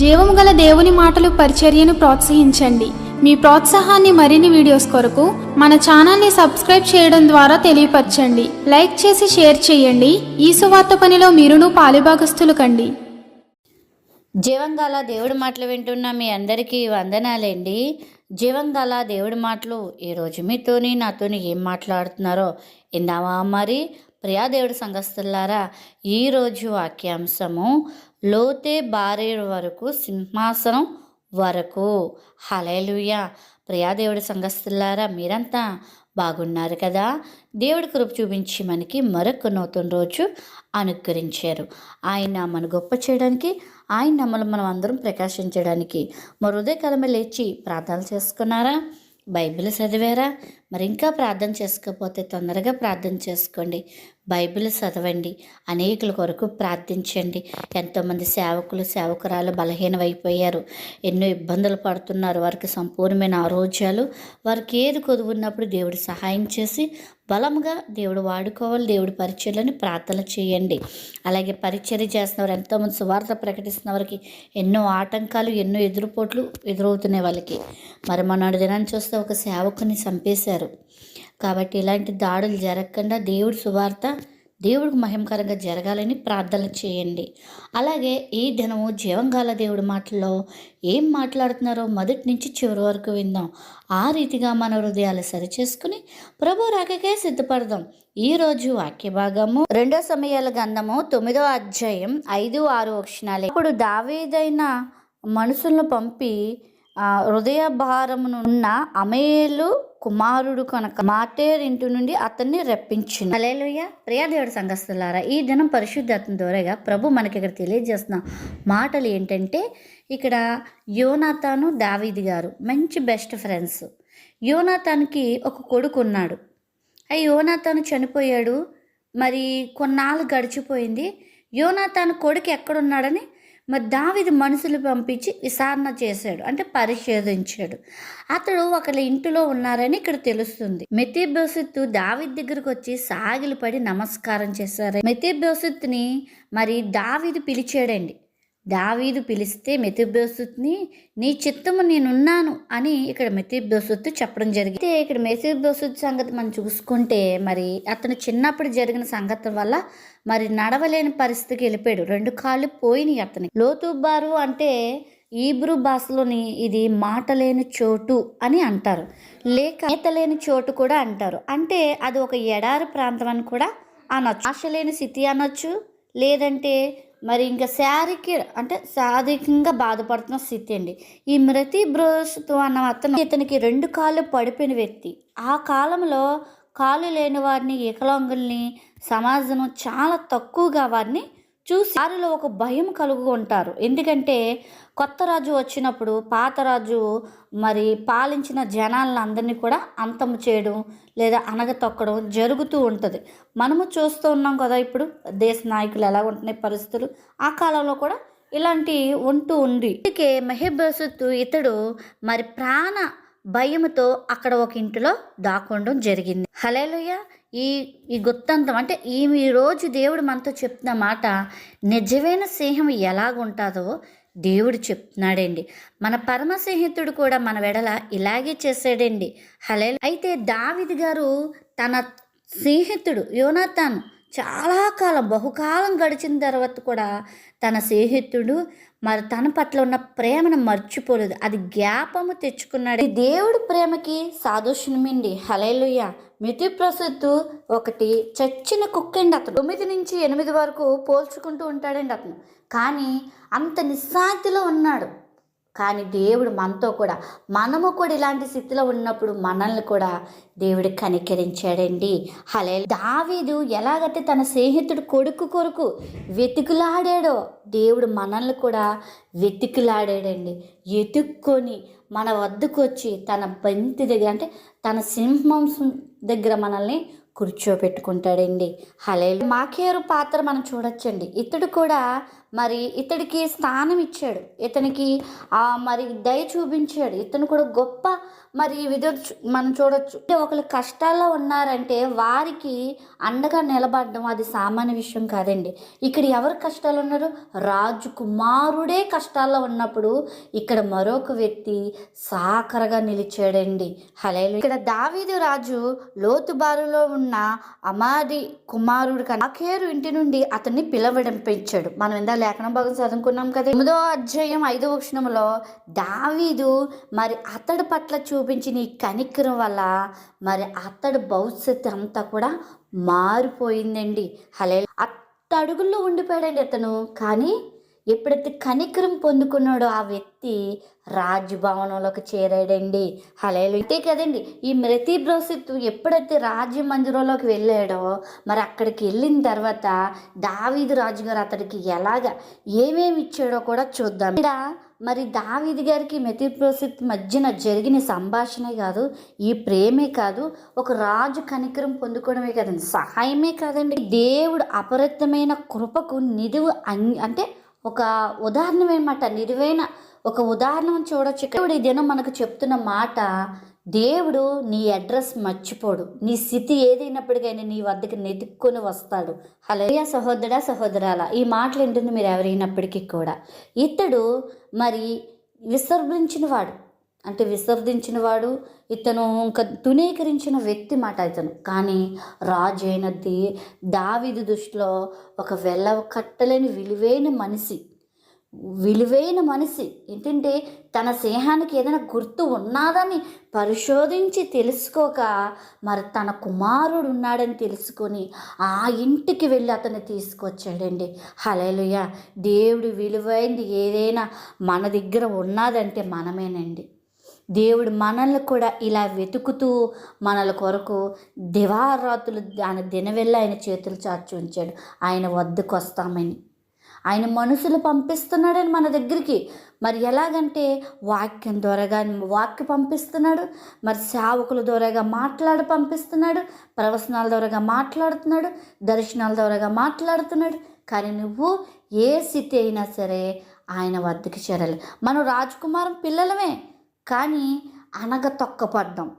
జీవము గల దేవుని మాటలు పరిచర్యను ప్రోత్సహించండి. మీ ప్రోత్సాహాన్ని మరిన్ని వీడియోస్ కొరకు మన ఛానల్ని సబ్స్క్రైబ్ చేయడం ద్వారా తెలియపరచండి. లైక్ చేసి షేర్ చేయండి. ఈ సువార్త పనిలో మీరును పాలుభాగస్తులు కండి. జీవంగాల దేవుడి మాటలు వింటున్న మీ అందరికీ వందనాలండి. జీవంగాల దేవుడి మాటలు ఈరోజు మీతోని నాతోని ఏం మాట్లాడుతున్నారో విన్నావా? మరి ప్రియా దేవుడి సంఘస్థులారా, ఈరోజు వాక్యాంశము లోతే బారేడు వరకు సింహాసనం వరకు. హల్లెలూయా. ప్రియా దేవుడి సంఘస్థులారా, మీరంతా బాగున్నారు కదా? దేవుడి కృప చూపించి మనకి మరొక నూతన రోజు అనుగ్రహించారు. ఆయన మన గొప్ప చేయడానికి, ఆయన మనం అందరం ప్రకాశించడానికి మరి ఉదయకాలమే లేచి ప్రార్థన చేసుకున్నారా? బైబిల్ చదివారా? మరి ఇంకా ప్రార్థన చేసుకోకపోతే తొందరగా ప్రార్థన చేసుకోండి. బైబిల్ చదవండి. అనేకుల కొరకు ప్రార్థించండి. ఎంతోమంది సేవకురాలు బలహీనమైపోయారు, ఎన్నో ఇబ్బందులు పడుతున్నారు. వారికి సంపూర్ణమైన ఆరోగ్యాలు, వారికి ఏది కొదువున్నప్పుడు దేవుడు సహాయం చేసి బలంగా దేవుడు వాడుకోవాలి. దేవుడి పరిచర్యలని ప్రార్థన చేయండి. అలాగే పరిచర్య చేస్తున్నవారు, ఎంతోమంది సువార్త ప్రకటిస్తున్న వారికి ఎన్నో ఆటంకాలు, ఎన్నో ఎదురుపోట్లు ఎదురవుతున్నాయి వాళ్ళకి. మరి మొన్నటి దినాన్ని చూస్తే ఒక సేవకుని చంపేశారు. కాబట్టి ఇలాంటి దాడులు జరగకుండా దేవుడి సువార్త దేవుడికి మహిమకరంగా జరగాలని ప్రార్థన చేయండి. అలాగే ఈ దినము జీవంగాల దేవుడి మాటల్లో ఏం మాట్లాడుతున్నారో మొదటి నుంచి చివరి వరకు విందాం. ఆ రీతిగా మన హృదయాలు సరిచేసుకుని ప్రభు రాకకే సిద్ధపడదాం. ఈరోజు వాక్య భాగము 2 సమూయేలు గ్రంథము 9వ అధ్యాయం 5-6 వచనాలు. అప్పుడు దావీదైన మనుషులను పంపి హృదయ భారమునున్న అమేలు కుమారుడు కనుక మాటేరింటి నుండి అతన్ని రప్పించింది. హల్లెలూయా. ప్రియా దేవుడి సంఘస్థులారా, ఈ దినం పరిశుద్ధాత్మ ద్వారాగా ప్రభు మనకి ఇక్కడ తెలియజేస్తున్న మాటలు ఏంటంటే, ఇక్కడ యోనాతాను దావీదు గారు మంచి బెస్ట్ ఫ్రెండ్స్. యోనాతానికి ఒక కొడుకు ఉన్నాడు. ఆ యోనాతాను చనిపోయాడు. మరి కొన్నాళ్ళు గడిచిపోయింది. యోనాతాను కొడుకు ఎక్కడున్నాడని మరి దావీదు మనుషులు పంపించి విచారణ చేశాడు, అంటే పరిశోధించాడు. అతడు ఒకళ్ళ ఇంటిలో ఉన్నారని ఇక్కడ తెలుస్తుంది. మెఫీబోషెతు దావీదు దగ్గరకు వచ్చి సాగిలపడి నమస్కారం చేశారు. మెఫీబోషెతుని మరి దావీదు పిలిచాడండి. దావీదు పిలిస్తే మెఫీబోషెతుని నీ చిత్తము నేనున్నాను అని ఇక్కడ మెఫీబోషెతు చెప్పడం జరిగింది. ఇక్కడ మెఫీబోషెతు సంగతి మనం చూసుకుంటే, మరి అతను చిన్నప్పుడు జరిగిన సంగతి వల్ల మరి నడవలేని పరిస్థితికి వెళ్ళిపోయాడు. 2 కాళ్ళు పోయినాయి అతనికి. లోతుబారు అంటే హీబ్రూ భాషలోని ఇది మాట లేని చోటు అని అంటారు, లేక మేత లేని చోటు కూడా అంటారు. అంటే అది ఒక ఎడారి ప్రాంతం అని కూడా అనొచ్చు. ఆశ లేని స్థితి అనొచ్చు, లేదంటే మరి ఇంకా శారీరకంగా బాధపడుతున్న స్థితి అండి. ఈ మెఫీబోషెతు అన్న అతను ఇతనికి 2 కాళ్ళు పడిపోయిన వ్యక్తి. ఆ కాలంలో కాళ్ళు లేని వారిని, వికలాంగుల్ని సమాజం చాలా తక్కువగా వారిని చూసి వారిలో ఒక భయం కలుగు ఉంటారు. ఎందుకంటే కొత్త రాజు వచ్చినప్పుడు పాత రాజు మరి పాలించిన జనాలను అందరినీ కూడా అంతం చేయడం లేదా అణగతొక్కడం జరుగుతూ ఉంటుంది. మనము చూస్తూ ఉన్నాం కదా ఇప్పుడు దేశ నాయకులు ఎలా ఉంటున్నాయి పరిస్థితులు. ఆ కాలంలో కూడా ఇలాంటి ఉంది. అందుకే మెఫీబోషెతు ఇతడు మరి ప్రాణ భయముతో అక్కడ ఒక ఇంటిలో దాక్కోవడం జరిగింది. హల్లెలూయా. ఈ గుత్తంతం అంటే ఈ రోజు దేవుడు మనతో చెప్తున్న మాట, నిజమైన స్నేహం ఎలాగుంటుందో దేవుడు చెప్తున్నాడండి. మన పరమ స్నేహితుడు కూడా మన వెడల ఇలాగే చేశాడండి. హల్లెలూయా. అయితే దావీదు గారు తన స్నేహితుడు యోనాతాను చాలా కాలం, బహుకాలం గడిచిన తర్వాత కూడా తన స్నేహితుడు మరి తన పట్ల ఉన్న ప్రేమను మర్చిపోలేదు, అది జ్ఞాపము తెచ్చుకున్నాడు. ఈ దేవుడి ప్రేమకి సాదృశ్యమండి. హల్లెలూయా. మెఫీబోషెతు ఒకటి చచ్చిన కుక్కండి. అతను 9 నుంచి 8 వరకు పోల్చుకుంటూ ఉంటాడండి అతను. కానీ అంత నిస్సాతిలో ఉన్నాడు. కానీ దేవుడు మనతో కూడా, మనము కూడా ఇలాంటి స్థితిలో ఉన్నప్పుడు మనల్ని కూడా దేవుడు కనికరించాడండి. హల్లెలూయా. దావీదు ఎలాగైతే తన స్నేహితుడు కొడుకు కొరకు వెతుకులాడాడో, దేవుడు మనల్ని కూడా వెతుకులాడాడండి. ఎతుక్కొని మన వద్దకు వచ్చి తన బంతి దగ్గర, అంటే తన సింహం దగ్గర మనల్ని కూర్చోబెట్టుకుంటాడండి. హల్లెలూయా. మాకేరు పాత్ర మనం చూడొచ్చండి. ఇతడు కూడా మరి ఇతడికి స్థానం ఇచ్చాడు, ఇతనికి మరి దయ చూపించాడు. ఇతను కూడా గొప్ప మరి మనం చూడొచ్చు. అంటే ఒకరు కష్టాల్లో ఉన్నారంటే వారికి అండగా నిలబడడం అది సామాన్య విషయం కాదండి. ఇక్కడ ఎవరు కష్టాలు ఉన్నారు? రాజు కుమారుడే కష్టాల్లో ఉన్నప్పుడు ఇక్కడ మరొక వ్యక్తి సాకరగా నిలిచాడండి. హల్లెలూయా. ఇక్కడ దావీదు రాజు లోతుబారులో ఉన్న అమాది కుమారుడు ఆఖేరు ఇంటి నుండి అతన్ని పిలవడం పెంచాడు. మనం ఇందా లేఖన భాగం చదువుకున్నాం కదా, 9వ అధ్యాయం 5వ వచనంలో దావీదు మరి అతడి పట్ల చూపించిన ఈ కనికరం వల్ల మరి అతడి భవిష్యత్తు అంతా కూడా మారిపోయిందండి. హల్లెలూయా. అడుగుల్లో ఉండిపోయాడండి అతను. కానీ ఎప్పుడైతే కనికరం పొందుకున్నాడో ఆ వ్యక్తి రాజభవనంలోకి చేరాడండి. హల్లెలూయా. అంతే కదండి, ఈ మెఫీబోషెతు ఎప్పుడైతే రాజ్య మందిరంలోకి వెళ్ళాడో మరి అక్కడికి వెళ్ళిన తర్వాత దావీదు రాజుగారు అతడికి ఏమేమి ఇచ్చాడో కూడా చూద్దాం. ఇక్కడ మరి దావీదు గారికి మెఫీబోషెతు మధ్యన జరిగిన సంభాషణే కాదు, ఈ ప్రేమే కాదు, ఒక రాజు కనికరం పొందుకోవడమే కాదండి, సహాయమే కాదండి, దేవుడు అపరితమైన కృపకు నిలువు అంటే ఒక ఉదాహరణమేమాట, నిలువైన ఒక ఉదాహరణ చూడొచ్చు. దేవుడు ఈ దినం మనకు చెప్తున్న మాట, దేవుడు నీ అడ్రస్ మర్చిపోడు. నీ స్థితి ఏదైనప్పటికైనా నీ వద్దకు నెతుక్కొని వస్తాడు. హల్లెలూయా. సహోదరా సహోదరాల, ఈ మాటలు ఏంటుంది మీరు ఎవరైనప్పటికీ కూడా, ఇతడు మరి విసర్జించిన వాడు ఇతను ఇంకా తునీకరించిన వ్యక్తి మాట ఇతను. కానీ రాజు అయిన దావీదు దృష్టిలో ఒక కట్టలేని విలువైన మనిషి ఏంటంటే తన స్నేహానికి ఏదైనా గుర్తు ఉన్నాదని పరిశోధించి తెలుసుకోక మరి తన కుమారుడు ఉన్నాడని తెలుసుకొని ఆ ఇంటికి వెళ్ళి అతన్ని తీసుకొచ్చాడండి. హల్లెలూయా. దేవుడు విలువైంది ఏదైనా మన దగ్గర ఉన్నదంటే మనమేనండి. దేవుడు మనల్ని కూడా ఇలా వెతుకుతూ మనల కొరకు దివారాత్రులు దినవెళ్ళ ఆయన చేతులు చాచి ఉంచాడు. ఆయన వద్దకు వస్తామని ఆయన మనుషులు పంపిస్తున్నాడని మన దగ్గరికి. మరి ఎలాగంటే వాక్యం ద్వారాగా వాక్యం పంపిస్తున్నాడు, మరి సేవకుల ద్వారాగా పంపిస్తున్నాడు, ప్రవచనాల ద్వారాగా మాట్లాడుతున్నాడు, దర్శనాల ద్వారాగా మాట్లాడుతున్నాడు. కానీ నువ్వు ఏ స్థితి అయినా సరే ఆయన వద్దకు చేరాలి. మనం రాజకుమారం పిల్లలమే, కానీ తొక్కపడ్డాం,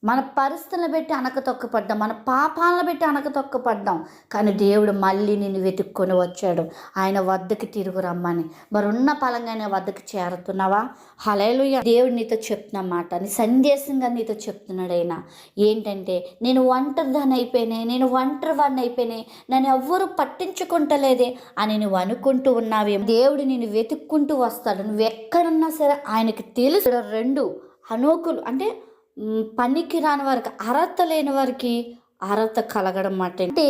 మన పరిస్థితులను బట్టి తొక్కపడ్డాం, మన పాపాలను బట్టి తొక్కపడ్డాం. కానీ దేవుడు మళ్ళీ నిన్ను వెతుక్కొని వచ్చాడు ఆయన వద్దకు తిరుగు రమ్మని. మరి ఉన్న పలంగా ఆయన వద్దకు చేరుతున్నావా? హల్లెలూయా. దేవుడు నీతో చెప్తున్న మాట, నీ సందేశంగా నీతో చెప్తున్నాడు ఆయన. ఏంటంటే నేను ఒంటరిదాన్ని అయిపోయినాయి, నేను ఒంటరి వాడిని అయిపోయినాయి, నన్ను ఎవ్వరూ పట్టించుకుంటలేదే అని నువ్వు అనుకుంటూ ఉన్నావే. దేవుడు నిన్ను వెతుక్కుంటూ వస్తాడు. నువ్వు ఎక్కడున్నా సరే ఆయనకి తెలుసు. 2 అనోకులు అంటే పనికి రాని వారికి, అర్హత లేని వారికి అర్హత కలగడం మాట. అంటే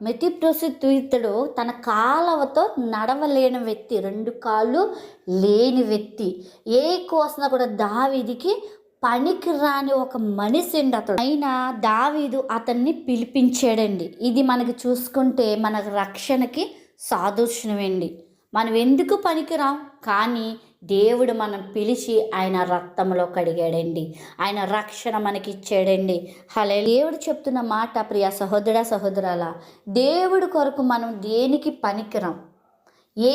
మెఫీబోషెతు ఇతడు తన కాలవతో నడవలేని వ్యక్తి, 2 కాళ్ళు లేని వ్యక్తి. ఏ కోసన కూడా దావీదుకి పనికి రాని ఒక మనిషి అండి అతడు. అయినా దావీదు అతన్ని పిలిపించాడండి. ఇది మనకి చూసుకుంటే మన రక్షణకి సాదృశ్యమండి. మనం ఎందుకు పనికిరాం, కానీ దేవుడు మనం పిలిచి ఆయన రక్తంలో కడిగాడండి, ఆయన రక్షణ మనకి ఇచ్చాడండి. హల్లెలూయా. దేవుడు చెప్తున్న మాట, ప్రియ సహోదరా సహోదరాల, దేవుడి కొరకు మనం దేనికి పనికిరాం,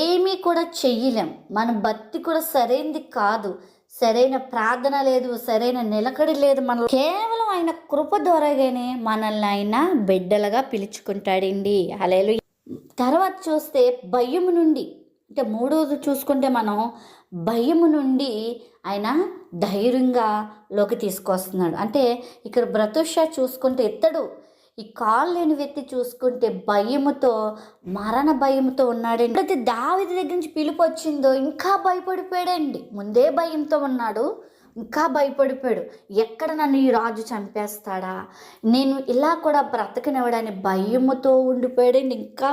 ఏమీ కూడా చెయ్యలేం. మన భక్తి కూడా సరైనది కాదు, సరైన ప్రార్థన లేదు, సరైన నిలకడి లేదు. మన కేవలం ఆయన కృప ద్వారాగానే మనల్ని ఆయన బిడ్డలుగా పిలుచుకుంటాడండి. హల్లెలూయా. తర్వాత చూస్తే భయము నుండి, అంటే 3వది చూసుకుంటే మనం భయము నుండి ఆయన ధైర్యంగా లోకి తీసుకొస్తున్నాడు. అంటే ఇక్కడ బ్రతుషా చూసుకుంటే ఇతడు ఈ కాళ్ళు లేని వ్యక్తి చూసుకుంటే మరణ భయముతో ఉన్నాడండి. ఎప్పుడైతే దావీదు దగ్గర నుంచి పిలుపు వచ్చిందో ఇంకా భయపడిపోయాడండి. ముందే భయంతో ఉన్నాడు, ఇంకా భయపడిపోయాడు. ఎక్కడ నన్ను ఈ రాజు చంపేస్తాడా, నేను ఇలా కూడా బ్రతకనివ్వడానికి భయముతో ఉండిపోయాడండి. ఇంకా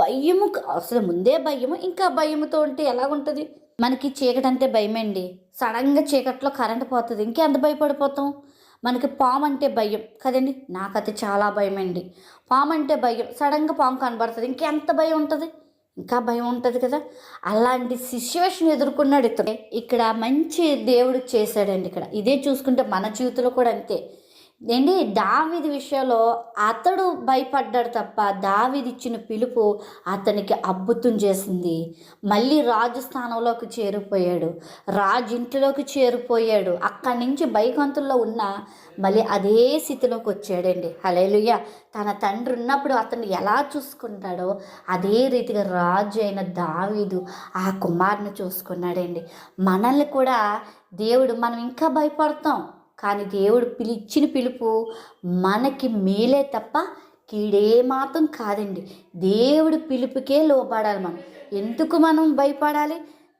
భయము, అసలు ముందే భయము, ఇంకా భయముతో ఉంటే ఎలాగుంటుంది? మనకి చీకటి అంటే భయమండి. సడన్గా చీకట్లో కరెంట్ పోతుంది, ఇంకెంత భయపడిపోతాం. మనకి పాము అంటే భయం కదండి, నాకైతే చాలా భయం అండి. పాము అంటే భయం, సడన్గా పాము కనబడుతుంది, ఇంకెంత భయం ఉంటుంది, ఇంకా భయం ఉంటుంది కదా. అలాంటి సిచ్యువేషన్ ఎదుర్కొన్నాడు ఇతను. ఇక్కడ మంచి దేవుడు చేశాడండి. ఇక్కడ ఇదే చూసుకుంటే మన జీవితంలో కూడా అంతే. ఏంటి దావీదు విషయంలో అతడు భయపడ్డాడు తప్ప దావీదు ఇచ్చిన పిలుపు అతనికి అద్భుతం చేసింది. మళ్ళీ రాజు స్థానంలోకి చేరిపోయాడు, రాజు ఇంటిలోకి చేరిపోయాడు. అక్కడి నుంచి భయకంతుల్లో ఉన్న మళ్ళీ అదే స్థితిలోకి వచ్చాడండి. హల్లెలూయా. తన తండ్రి ఉన్నప్పుడు అతన్ని ఎలా చూసుకుంటాడో అదే రీతిగా రాజు అయిన దావీదు ఆ కుమారుని చూసుకున్నాడండి. మనల్ని కూడా దేవుడు, మనం ఇంకా భయపడతాం కానీ దేవుడు ఇచ్చిన పిలుపు మనకి మేలే తప్ప కీడే మాత్రం కాదండి. దేవుడి పిలుపుకే లోబడాలి. ఎందుకు మనం భయపడాలి?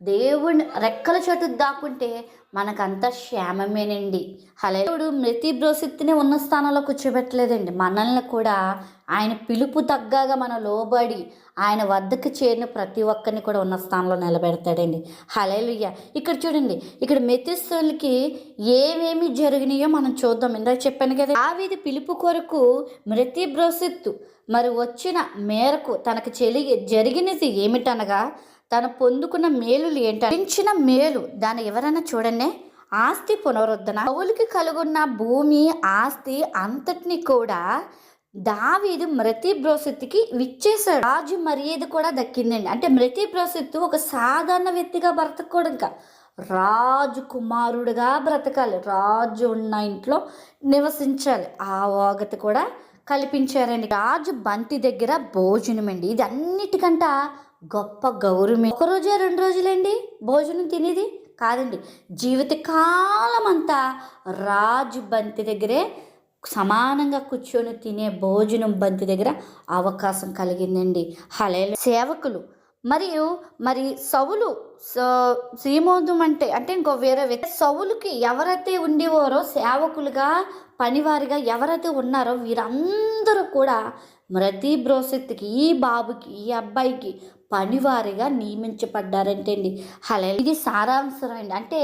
దేవుడిని రెక్కల చోటు దాక్కుంటే మనకంతా క్షేమమేనండి. హల్లెలూయా. మృతి బ్రోసిత్తిని ఉన్న స్థానంలో కూర్చోబెట్టలేదండి. మనల్ని కూడా ఆయన పిలుపు తగ్గగా మనం లోబడి ఆయన వద్దకు చేరిన ప్రతి ఒక్కరిని కూడా ఉన్న స్థానంలో నిలబెడతాడండి. హల్లెలూయా. ఇక్కడ చూడండి, ఇక్కడ మెతుస్సులకి ఏమేమి జరిగినాయో మనం చూద్దాం. ఇందాక చెప్పాను కదా, దావీదు పిలుపు కొరకు మృతి బ్రోసిత్తు మరి వచ్చిన మేరకు తనకు జరిగినది ఏమిటనగా తను పొందుకున్న మేలులు ఏంటంటే మేలు దాన్ని ఎవరైనా చూడండి, ఆస్తి పునరుద్ధరణ, పౌలుకి కలుగున్న భూమి ఆస్తి అంతటిని కూడా దావీదు మృతి బ్రోసిత్తుకి విచ్చేశాడు. రాజు మర్యాద కూడా దక్కిందండి. అంటే మృతి బ్రోసిత్తు ఒక సాధారణ వ్యక్తిగా బ్రతకూడదు, ఇంకా రాజు కుమారుడుగా బ్రతకాలి, రాజు ఉన్న ఇంట్లో నివసించాలి. ఆ వాగత కూడా కల్పించారండి. రాజు బంతి దగ్గర భోజనం అండి, ఇది అన్నిటికంట గొప్ప గౌరవమే. ఒక రోజే 2 రోజులండి భోజనం తినేది కాదండి, జీవితకాలం అంతా రాజు బంతి దగ్గరే సమానంగా కూర్చొని తినే భోజనం బంతి దగ్గర అవకాశం కలిగిందండి. హల్లెలూయా. సేవకులు మరి సౌలు శ్రీమోదం అంటే ఇంకో వేరే వ్యక్తి, సౌలుకి ఎవరైతే ఉండేవారో సేవకులుగా పనివారిగా ఎవరైతే ఉన్నారో వీరందరూ కూడా మృతి బ్రోసిత్తుకి, ఈ బాబుకి, ఈ అబ్బాయికి పనివారిగా నియమించబడ్డారంటే అండి. హల్లెలూయా. ఇది సారాంశం అండి. అంటే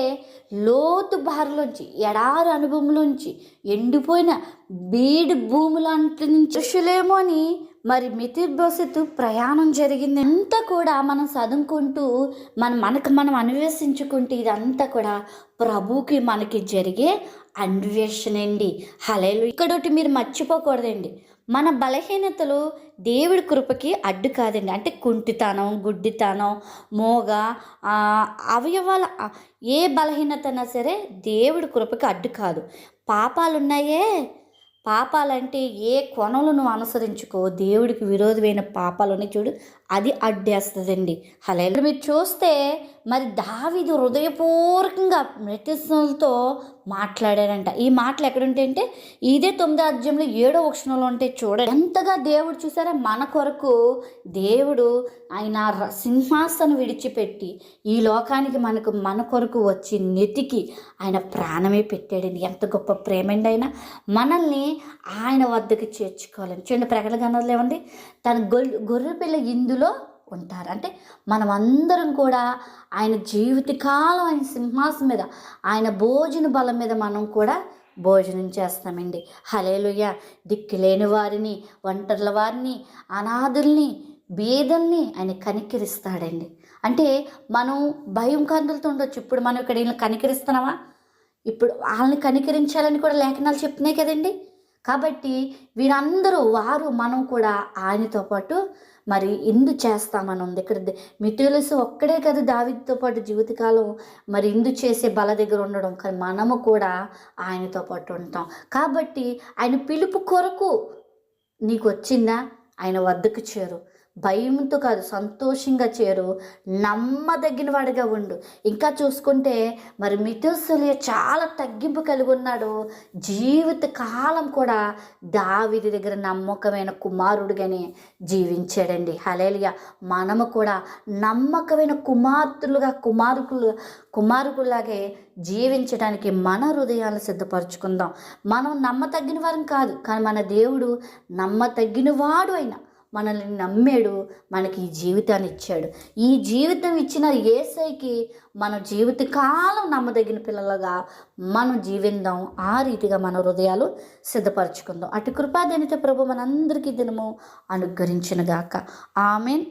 లోతు బారిలోంచి, ఎడారి అనుభవంలోంచి, ఎండిపోయిన బీడు భూములాంటి నుంచి ఋషులేమో అని మరి మెఫీబోషెతు ప్రయాణం జరిగింది. అంతా కూడా మనం చదువుకుంటూ మనకు మనం అన్వేషించుకుంటూ ఇదంతా కూడా ప్రభుకి మనకి జరిగే అన్వేషణ అండి. హల్లెలూయా. ఇక్కడొకటి మీరు మర్చిపోకూడదండి, మన బలహీనతలు దేవుడి కృపకి అడ్డు కాదండి. అంటే కుంటితనం, గుడ్డితనం, మోగ అవయవాల ఏ బలహీనత అయినా సరే దేవుడి కృపకి అడ్డు కాదు. పాపాలున్నాయే, పాపాలంటే ఏ కొనలు నువ్వు అనుసరించుకో, దేవుడికి విరోధమైన పాపాలు ఉన్నాయి చూడు, అది అడ్డేస్తుందండి. హల్లెలూయా. మీరు చూస్తే మరి దావీదు హృదయపూర్వకంగా మెతుస్సులతో మాట్లాడాడంట. ఈ మాటలు ఎక్కడుంటాయంటే ఇదే 9వ అధ్యాయంలో 7వ వచనంలో ఉంటే చూడండి. ఎంతగా దేవుడు చూసారా, మన కొరకు దేవుడు ఆయన సింహాసనం విడిచిపెట్టి ఈ లోకానికి మన కొరకు వచ్చి నెతికి ఆయన ప్రాణమే పెట్టాడండి. ఎంత గొప్ప ప్రేమండి ఆయన మనల్ని ఆయన వద్దకు చేర్చుకోవాలని. చూడండి, ప్రకటన గ్రంథంలో ఏమండి, తన గొర్రె పిల్ల ఇందులో ఉంటారు. అంటే మనం అందరం కూడా ఆయన జీవితకాలం ఆయన సింహాసనం మీద, ఆయన భోజన బలం మీద మనం కూడా భోజనం చేస్తామండి. హల్లెలూయా. దిక్కులేని వారిని, ఒంటర్ల వారిని, అనాథుల్ని, బీదల్ని ఆయన కనికరిస్తాడండి. అంటే మనం భయం కందులతో ఉండొచ్చు. ఇప్పుడు మనం ఇక్కడ వీళ్ళని కనికరిస్తున్నామా? ఇప్పుడు వాళ్ళని కనికరించాలని కూడా లేఖనాలు చెప్తున్నాయి కదండి. కాబట్టి వీరందరూ మనం కూడా ఆయనతో పాటు మరి ఇందు చేస్తామని ఉంది. ఇక్కడ మెతుల్సు ఒక్కడే కదా దావీదుతో పాటు జీవితకాలం మరి ఇందు చేసే బల దగ్గర ఉండడం, కానీ మనము కూడా ఆయనతో పాటు ఉంటాం. కాబట్టి ఆయన పిలుపు కొరకు నీకు వచ్చిందా, ఆయన వద్దకు చేరు. భయంతో కాదు, సంతోషంగా చేరు, నమ్మదగిన వాడిగా ఉండు. ఇంకా చూసుకుంటే మరి మెతూషెలహు చాలా తగ్గింపు కలిగి ఉన్నాడు. జీవిత కాలం కూడా దావీదు దగ్గర నమ్మకమైన కుమారుడిగానే జీవించాడండి. హల్లెలూయా. మనము కూడా నమ్మకమైన కుమారుకులాగే జీవించడానికి మన హృదయాలను సిద్ధపరచుకుందాం. మనం నమ్మతగిన వారం కాదు, కానీ మన దేవుడు నమ్మతగిన వాడు అయినా మనల్ని నమ్మాడు, మనకి ఈ జీవితాన్ని ఇచ్చాడు. ఈ జీవితం ఇచ్చిన యేసయ్యకి మన జీవితకాలం నమ్మదగిన పిల్లలుగా మనం జీవిద్దాం. ఆ రీతిగా మన హృదయాలు సిద్ధపరచుకుందాం. అటు కృపాదేనితో ప్రభు మనందరికీ దినము అనుగ్రహించునుగాక. ఆమేన్.